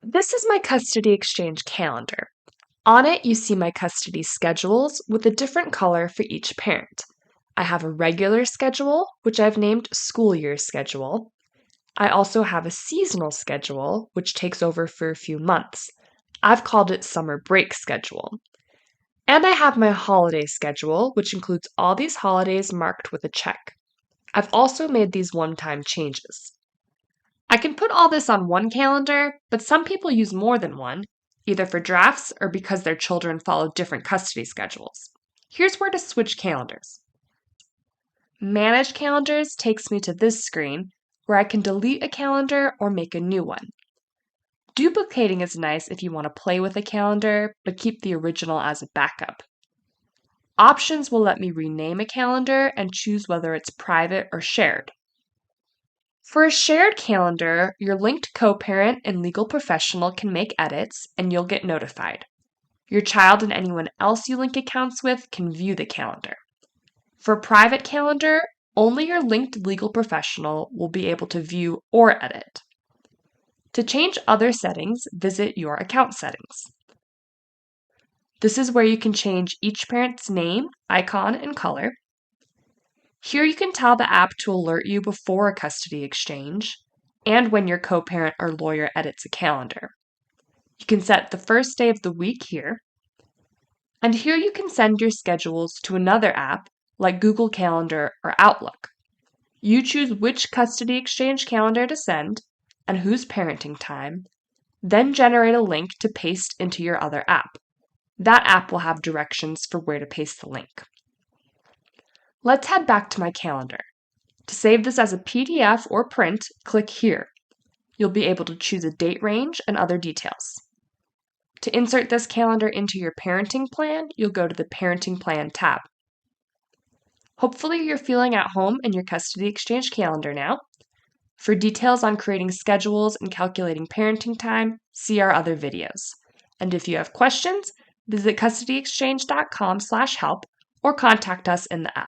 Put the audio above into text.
This is my custody exchange calendar. On it, you see my custody schedules with a different color for each parent. I have a regular schedule, which I've named school year schedule. I also have a seasonal schedule, which takes over for a few months. I've called it summer break schedule. And I have my holiday schedule, which includes all these holidays marked with a check. I've also made these one-time changes. I can put all this on one calendar, but some people use more than one, either for drafts or because their children follow different custody schedules. Here's where to switch calendars. Manage Calendars takes me to this screen where I can delete a calendar or make a new one. Duplicating is nice if you want to play with a calendar, but keep the original as a backup. Options will let me rename a calendar and choose whether it's private or shared. For a shared calendar, your linked co-parent and legal professional can make edits and you'll get notified. Your child and anyone else you link accounts with can view the calendar. For a private calendar, only your linked legal professional will be able to view or edit. To change other settings, visit your account settings. This is where you can change each parent's name, icon, and color. Here you can tell the app to alert you before a custody exchange and when your co-parent or lawyer edits a calendar. You can set the first day of the week here. And here you can send your schedules to another app like Google Calendar or Outlook. You choose which custody exchange calendar to send and whose parenting time, then generate a link to paste into your other app. That app will have directions for where to paste the link. Let's head back to my calendar. To save this as a PDF or print, click here. You'll be able to choose a date range and other details. To insert this calendar into your parenting plan, you'll go to the Parenting Plan tab. Hopefully you're feeling at home in your custody exchange calendar now. For details on creating schedules and calculating parenting time, see our other videos. And if you have questions, visit custodyexchange.com/help or contact us in the app.